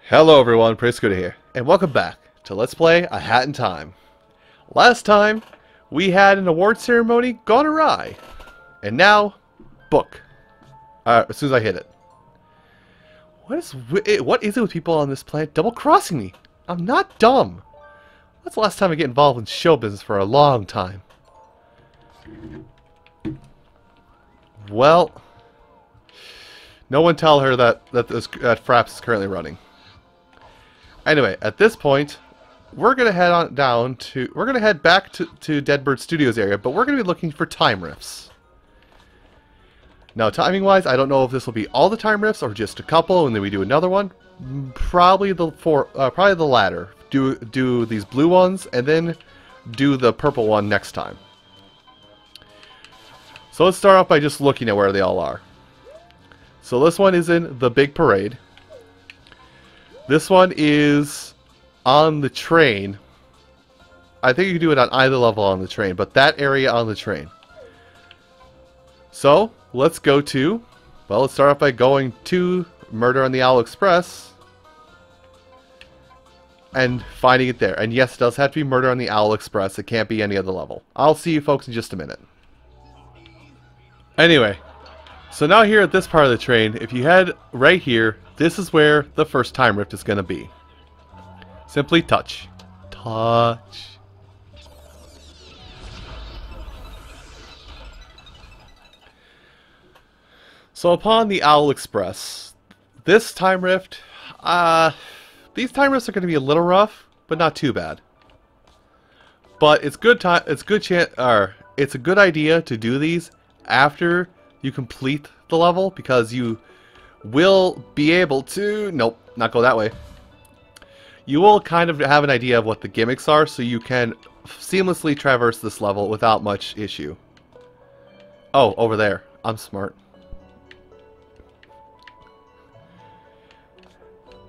Hello everyone, Prescooter here, and welcome back to Let's Play A Hat in Time. Last time, we had an award ceremony gone awry, and now, book. As soon as I hit it. What is it with people on this planet double-crossing me? I'm not dumb. That's the last time I get involved in show business for a long time. Well, no one tell her that Fraps is currently running. Anyway, at this point, we're gonna head back to Deadbird Studios area, but we're gonna be looking for time rifts. Now, timing-wise, I don't know if this will be all the time rifts or just a couple, and then we do another one. Probably the latter. Do these blue ones, and then do the purple one next time. So let's start off by just looking at where they all are. So this one is in the big parade. This one is on the train. I think you can do it on either level on the train, but that area on the train. So, let's go to... Well, let's start off by going to Murder on the Owl Express. And finding it there. And yes, it does have to be Murder on the Owl Express. It can't be any other level. I'll see you folks in just a minute. Anyway. So now here at this part of the train, if you head right here, this is where the first time rift is going to be. Simply touch. Touch. So upon the Owl Express, this time rift, these time rifts are going to be a little rough, but not too bad. But it's a good idea to do these after you complete the level, because you will be able to... Nope, not go that way. You will kind of have an idea of what the gimmicks are, so you can seamlessly traverse this level without much issue. Oh, over there. I'm smart.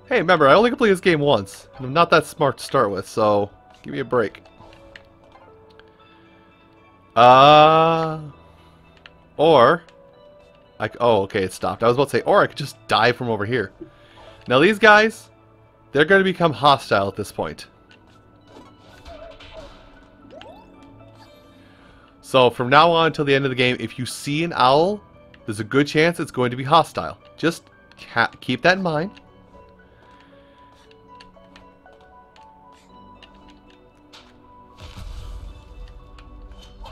Hey, remember, I only completed this game once. And I'm not that smart to start with, so give me a break. Or... oh, okay, it stopped. I was about to say, or I could just dive from over here. Now these guys, they're going to become hostile at this point. So from now on until the end of the game, if you see an owl, there's a good chance it's going to be hostile. Just keep that in mind.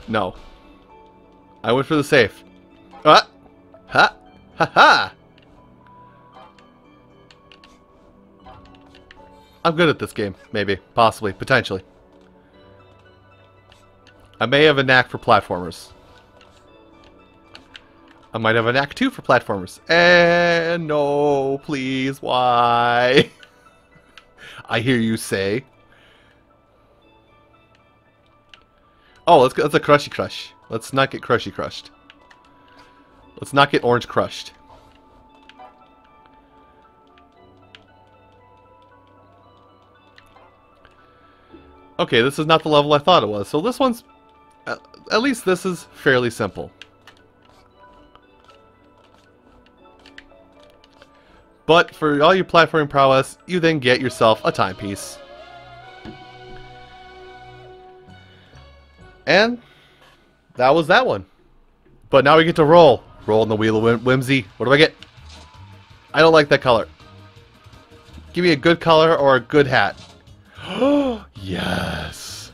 No. I went for the safe. Ah! Ha! Ha ha! I'm good at this game. Maybe. Possibly. Potentially. I may have a knack for platformers. I might have a knack too for platformers. And no, please, why? I hear you say. Oh, let's a crushy crush. Let's not get crushy crushed. Let's not get orange crushed. Okay, this is not the level I thought it was. So this one's... at least this is fairly simple. But for all your platforming prowess, you then get yourself a timepiece. And that was that one. But now we get to roll. Roll in the wheel of whimsy. What do I get? I don't like that color. Give me a good color or a good hat. Oh, yes.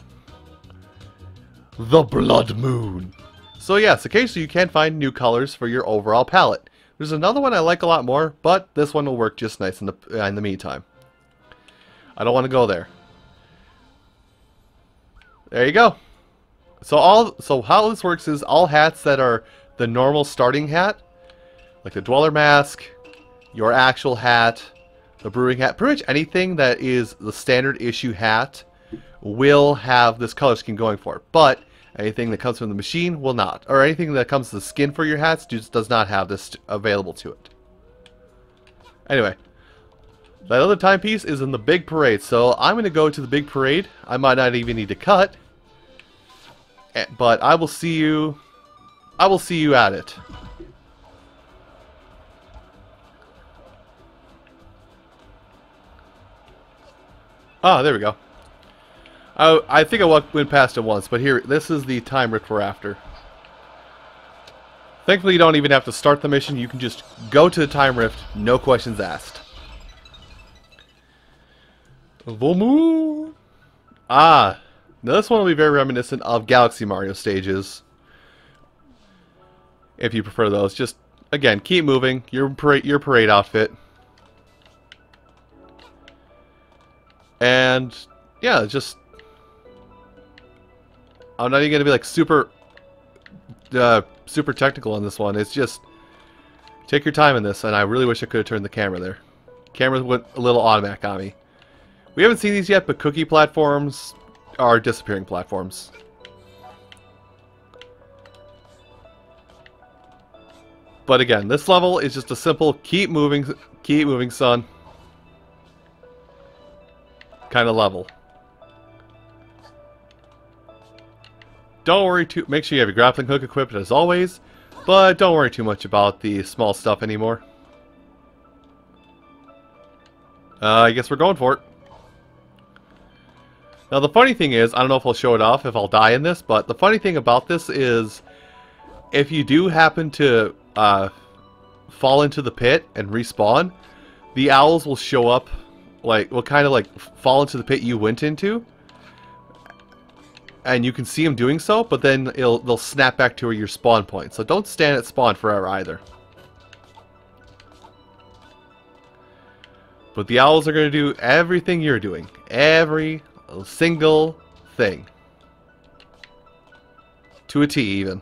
The Blood Moon. So yes, occasionally you can find new colors for your overall palette. There's another one I like a lot more, but this one will work just nice in the meantime. I don't want to go there. There you go. So how this works is all hats that are the normal starting hat, like the Dweller Mask, your actual hat, the Brewing hat, pretty much anything that is the standard issue hat will have this color scheme going for it. But anything that comes from the machine will not. Or anything that comes to the skin for your hats just does not have this available to it. Anyway, that other timepiece is in the big parade. So I'm going to go to the big parade. I might not even need to cut. But I will see you at it. Ah, there we go. I think I went past it once, but here, this is the time rift we're after. Thankfully, you don't even have to start the mission. You can just go to the time rift, no questions asked. Vomu! Ah, now this one will be very reminiscent of Galaxy Mario stages. If you prefer those, just again keep moving. Your parade outfit, and yeah, just I'm not even gonna be like super technical on this one. It's just take your time in this, and I really wish I could have turned the camera there. Camera went a little automatic on me. We haven't seen these yet, but cookie platforms are disappearing platforms. But again, this level is just a simple keep moving, son kind of level. Don't worry make sure you have your grappling hook equipped as always, but don't worry too much about the small stuff anymore. I guess we're going for it. Now the funny thing is, I don't know if I'll show it off if I'll die in this, but the funny thing about this is if you do happen to fall into the pit and respawn, the owls will show up, will kind of like fall into the pit you went into, and you can see them doing so, but then they'll snap back to your spawn point. So don't stand at spawn forever either. But the owls are going to do everything you're doing. Every single thing. To a T even.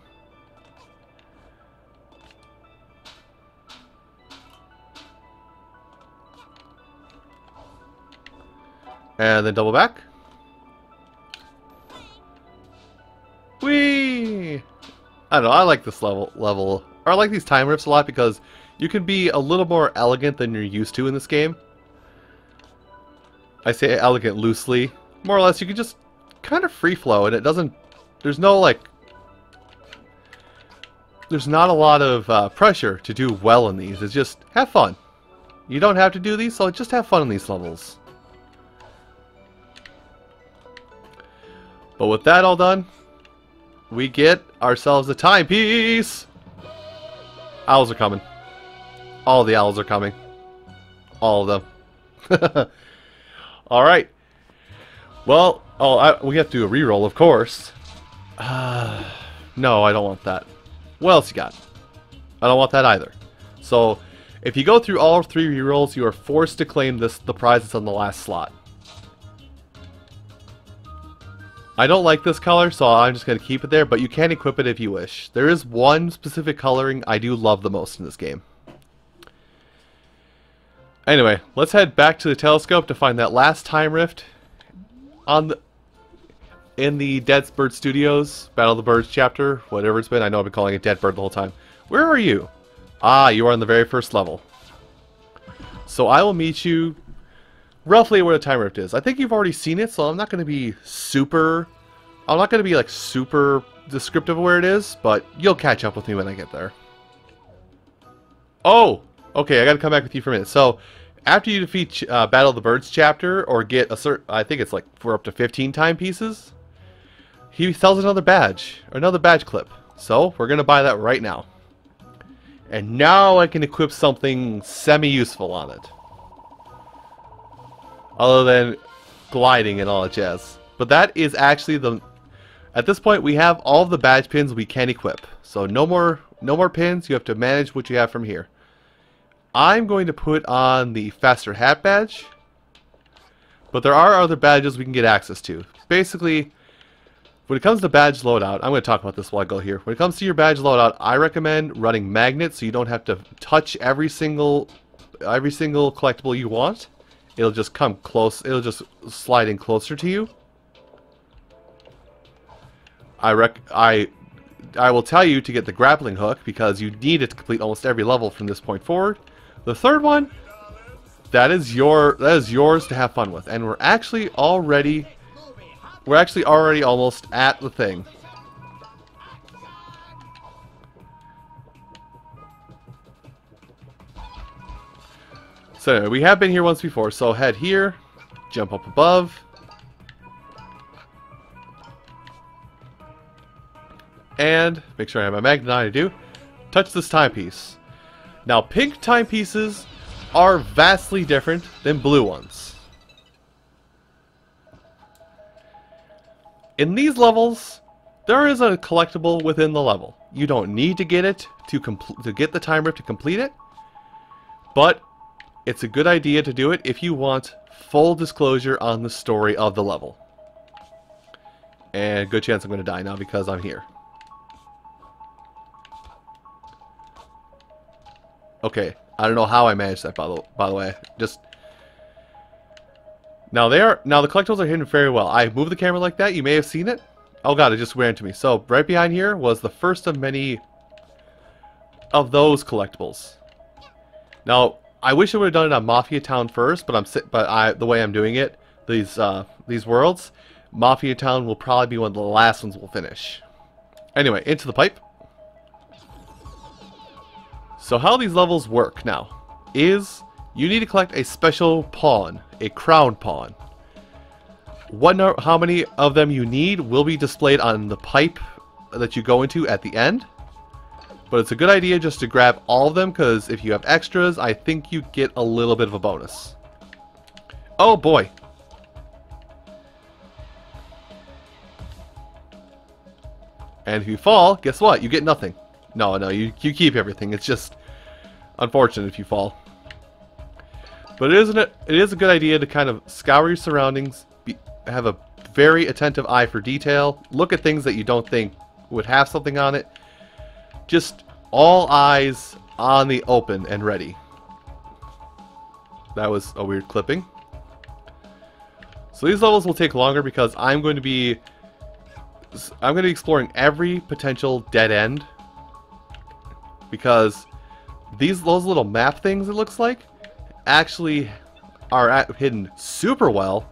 And then double back. Whee! I don't know, I like this level. Or I like these time rifts a lot because you can be a little more elegant than you're used to in this game. I say elegant loosely. More or less, you can just kind of free flow, and it doesn't... There's no, there's not a lot of pressure to do well in these. It's just, have fun. You don't have to do these, so just have fun in these levels. But with that all done, we get ourselves a timepiece! Owls are coming. All the owls are coming. All of them. Alright. Well, we have to do a reroll, of course. No, I don't want that. What else you got? I don't want that either. So, if you go through all 3 rerolls, you are forced to claim the prize that's on the last slot. I don't like this color, so I'm just going to keep it there, but you can equip it if you wish. There is one specific coloring I do love the most in this game. Anyway, let's head back to the telescope to find that last time rift in the Dead Bird Studios, Battle of the Birds chapter, whatever it's been. I know I've been calling it Dead Bird the whole time. Where are you? Ah, you are on the very first level. So I will meet you roughly where the time rift is. I think you've already seen it, so I'm not going to be super... I'm not going to be like super descriptive of where it is, but you'll catch up with me when I get there. Oh! Okay, I got to come back with you for a minute. So, after you defeat Battle of the Birds chapter, or get a certain... I think it's like for up to 15 timepieces, he sells another badge, or another badge clip. So, we're going to buy that right now. And now I can equip something semi-useful on it. Other than gliding and all that jazz. But that is actually the... At this point, we have all of the badge pins we can equip. So no more pins. You have to manage what you have from here. I'm going to put on the Faster Hat badge. But there are other badges we can get access to. Basically, when it comes to badge loadout, I'm going to talk about this while I go here. When it comes to your badge loadout, I recommend running magnets so you don't have to touch every single collectible you want. It'll just come close. It'll just slide in closer to you. I will tell you to get the grappling hook because you need it to complete almost every level from this point forward. The third one, that is yours to have fun with, and we're actually already almost at the thing. So anyway, we have been here once before, so head here, Jump up above. And make sure I have my magnet on. I do. Touch this timepiece. Now, pink timepieces are vastly different than blue ones. In these levels, there is a collectible within the level. You don't need to get it to get the time rip to complete it, but it's a good idea to do it if you want full disclosure on the story of the level. And good chance I'm going to die now because I'm here. Okay, I don't know how I managed that, by the way. Just now the collectibles are hidden very well. I moved the camera like that. You may have seen it. Oh god, it just ran to me. So right behind here was the first of many of those collectibles. Now I wish I would have done it on Mafia Town first, but the way I'm doing it, these worlds, Mafia Town will probably be one of the last ones we'll finish. Anyway, into the pipe. So how these levels work now is you need to collect a special pawn, a crown pawn. How many of them you need will be displayed on the pipe that you go into at the end. But it's a good idea just to grab all of them, because if you have extras, I think you get a little bit of a bonus. Oh boy. And if you fall, guess what? You get nothing. No, you keep everything. It's just unfortunate if you fall. But it is a good idea to kind of scour your surroundings, have a very attentive eye for detail, look at things that you don't think would have something on it. Just all eyes on the open and ready. That was a weird clipping. So these levels will take longer because I'm going to be exploring every potential dead end. Because those little map things, it looks like, actually are hidden super well.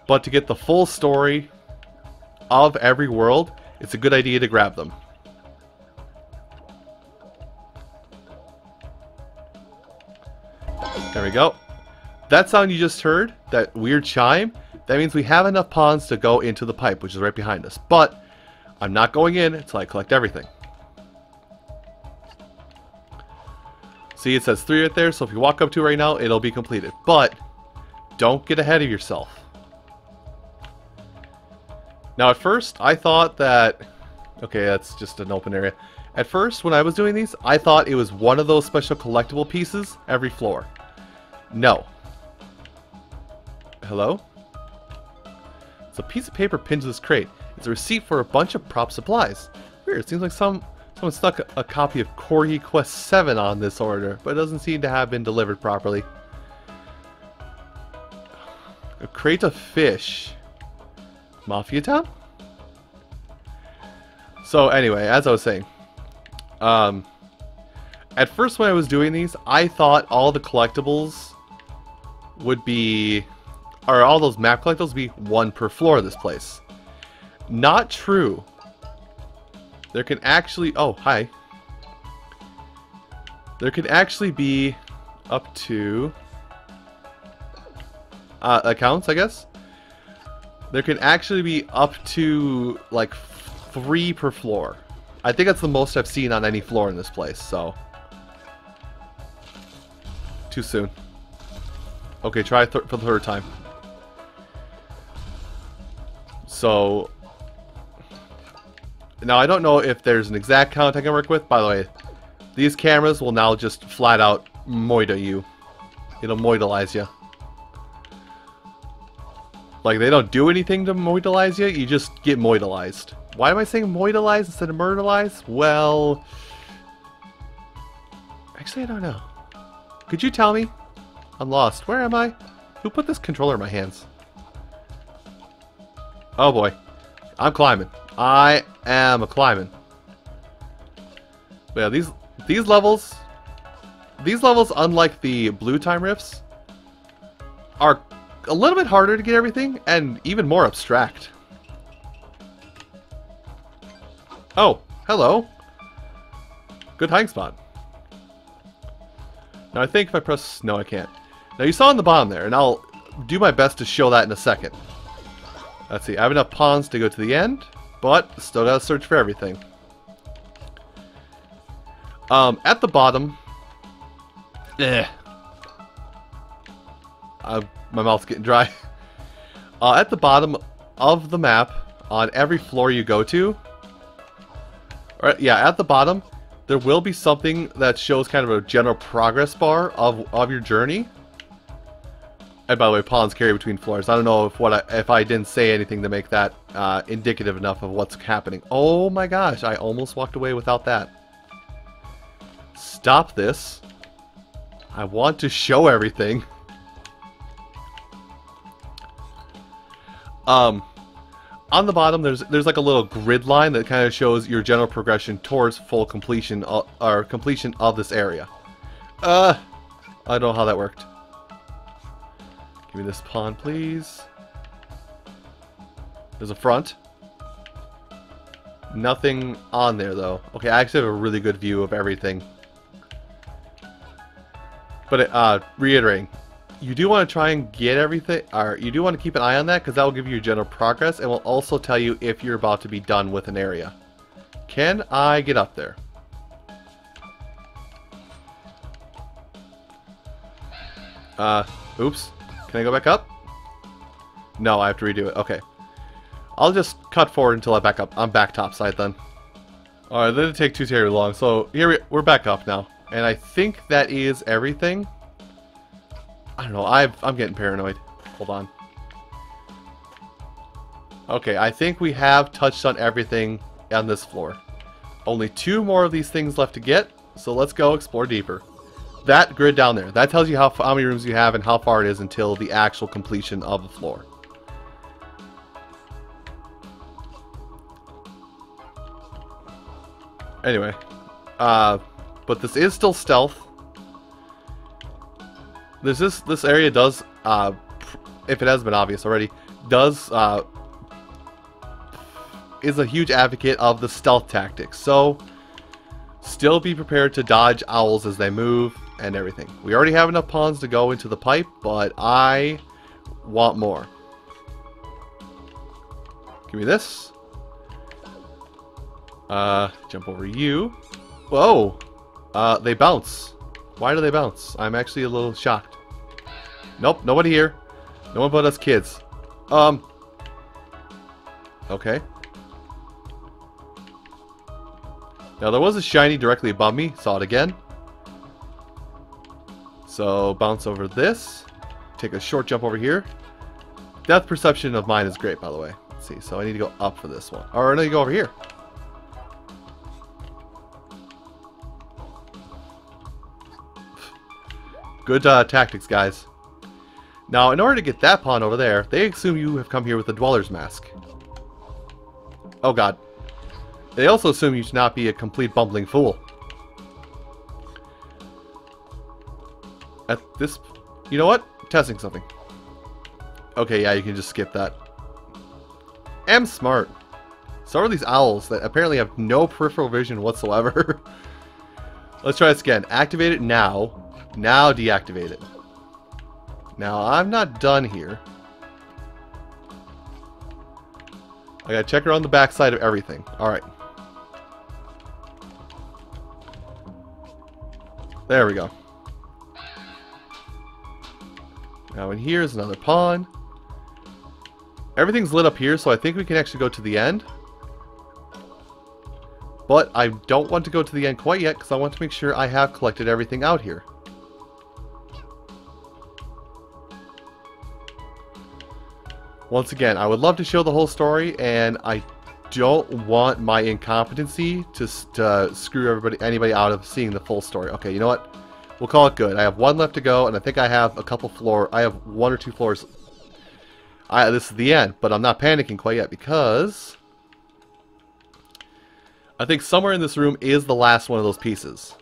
But to get the full story of every world, it's a good idea to grab them. There we go. That sound you just heard, that weird chime, that means we have enough pawns to go into the pipe, which is right behind us. But I'm not going in until I collect everything. See, it says 3 right there, so if you walk up to it right now, it'll be completed. But don't get ahead of yourself. Now, at first, I thought that... Okay, that's just an open area. At first, when I was doing these, I thought it was one of those special collectible pieces every floor. No. Hello? It's a piece of paper pinned to this crate. It's a receipt for a bunch of prop supplies. Weird, it seems like someone stuck a copy of Corgi Quest 7 on this order, but it doesn't seem to have been delivered properly. A crate of fish. Mafia Town? So anyway, as I was saying, at first when I was doing these, I thought all the collectibles would be, or all those map collectibles would be one per floor of this place. Not true. There can actually, oh hi. There can actually be up to accounts, I guess. There can actually be up to like 3 per floor. I think that's the most I've seen on any floor in this place, so. Too soon. Okay, try for the 3rd time. So. Now, I don't know if there's an exact count I can work with. By the way, these cameras will now just flat out moida you. It'll moidalize you. Like, they don't do anything to moidalize you, you just get moidalized. Why am I saying moidalize instead of murdalize? Well... Actually, I don't know. Could you tell me? I'm lost. Where am I? Who put this controller in my hands? Oh boy. I'm climbing. I am climbing. But yeah, these levels, unlike the blue time rifts, are a little bit harder to get everything, and even more abstract. Oh, hello. Good hiding spot. Now I think if I press... No, I can't. Now you saw on the bottom there, and do my best to show that in a second. Let's see. I have enough pawns to go to the end, but still gotta search for everything. At the bottom... my mouth's getting dry. At the bottom of the map, on every floor you go to... at the bottom, there will be something that shows kind of a general progress bar of your journey. And by the way, pawns carry between floors. I don't know if I didn't say anything to make that indicative enough of what's happening. Oh my gosh, I almost walked away without that. Stop this. I want to show everything. On the bottom, there's like a little grid line that kind of shows your general progression towards full completion or completion of this area. I don't know how that worked. Give me this pawn, please. There's a front. Nothing on there, though. Okay, I actually have a really good view of everything. But reiterating, you do want to try and get everything, or you do want to keep an eye on that, because that will give you your general progress, and will also tell you if you're about to be done with an area. Can I get up there? Oops. Can I go back up? No, I have to redo it. Okay. I'll just cut forward until I back up. I'm back topside then. Alright, that didn't take too terribly long. So here we're back up now. And I think that is everything. I don't know. I'm getting paranoid. Hold on. Okay, I think we have touched on everything on this floor. Only 2 more of these things left to get. So let's go explore deeper. That grid down there, that tells you how many rooms you have and how far it is until the actual completion of the floor. Anyway, but this is still stealth. This area does, if it hasn't been obvious already, is a huge advocate of the stealth tactics. So, still be prepared to dodge owls as they move and everything. We already have enough pawns to go into the pipe, but I want more. Give me this. Jump over you. Whoa! They bounce. Why do they bounce? I'm actually a little shocked. Nope, nobody here. No one but us kids. Okay. Now there was a shiny directly above me. Saw it again. So bounce over this. Take a short jump over here. Depth perception of mine is great, by the way. Let's see. So I need to go up for this one. Or I need to go over here. Good tactics, guys. Now, in order to get that pawn over there, they assume you have come here with the Dweller's Mask. Oh god. They also assume you to not be a complete bumbling fool. At this... You know what? Testing something. Okay, yeah, you can just skip that. I'm smart. So are these owls that apparently have no peripheral vision whatsoever. Let's try this again. Activate it now. Now deactivate it. Now, I'm not done here. I gotta check around the backside of everything. Alright. There we go. Now in here is another pawn. Everything's lit up here, so I think we can actually go to the end. But I don't want to go to the end quite yet, because I want to make sure I have collected everything out here. Once again, I would love to show the whole story, and I don't want my incompetency to screw anybody out of seeing the full story. Okay, you know what? We'll call it good. I have 1 left to go, and I think I have a couple floors. I have 1 or 2 floors. This is the end, but I'm not panicking quite yet because I think somewhere in this room is the last one of those pieces.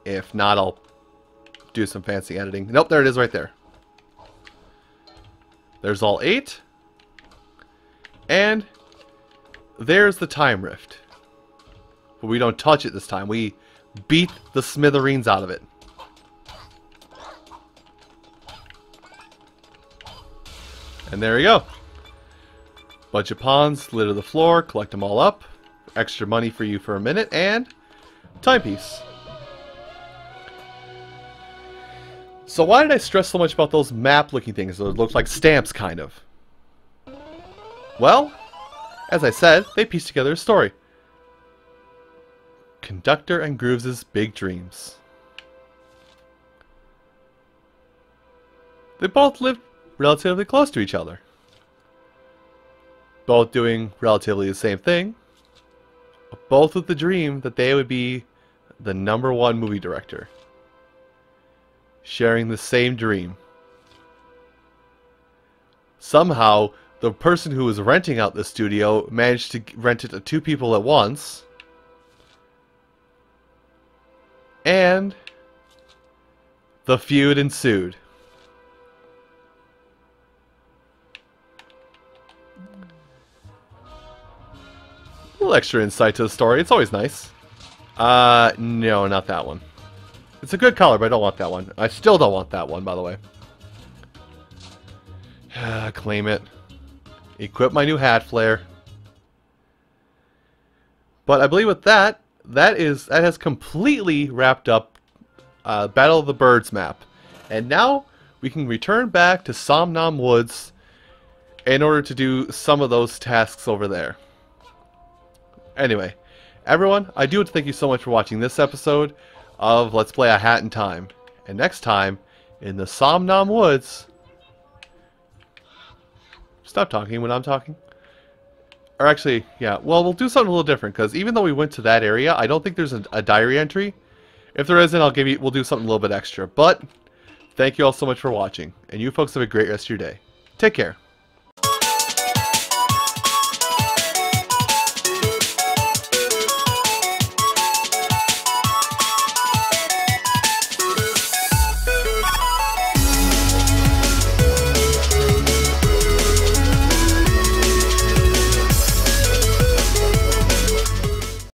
If not, I'll do some fancy editing. Nope, there it is right there. There's all 8. And there's the time rift. But we don't touch it this time. We beat the smithereens out of it. And there you go. Bunch of pawns, litter the floor, collect them all up. Extra money for you for a minute, and timepiece. So why did I stress so much about those map-looking things that look like stamps, kind of? Well, as I said, they piece together a story. Conductor and Grooves' Big Dreams. They both lived relatively close to each other. Both doing relatively the same thing. Both with the dream that they would be the #1 movie director. Sharing the same dream. Somehow, the person who was renting out the studio managed to rent it to 2 people at once. And the feud ensued. A little extra insight to the story. It's always nice. No, not that one. It's a good color, but I don't want that one. I still don't want that one, by the way. Claim it. Equip my new hat flare. But I believe with that, that has completely wrapped up Battle of the Birds map. And now we can return back to Somnom Woods in order to do some of those tasks over there. Anyway, everyone, I do want to thank you so much for watching this episode of Let's Play A Hat in Time. And next time, in the Somnom Woods... Stop talking when I'm talking. Or actually, yeah, well, we'll do something a little different, because even though we went to that area, I don't think there's a diary entry. If there isn't, we'll do something a little bit extra. But, thank you all so much for watching, and you folks have a great rest of your day. Take care.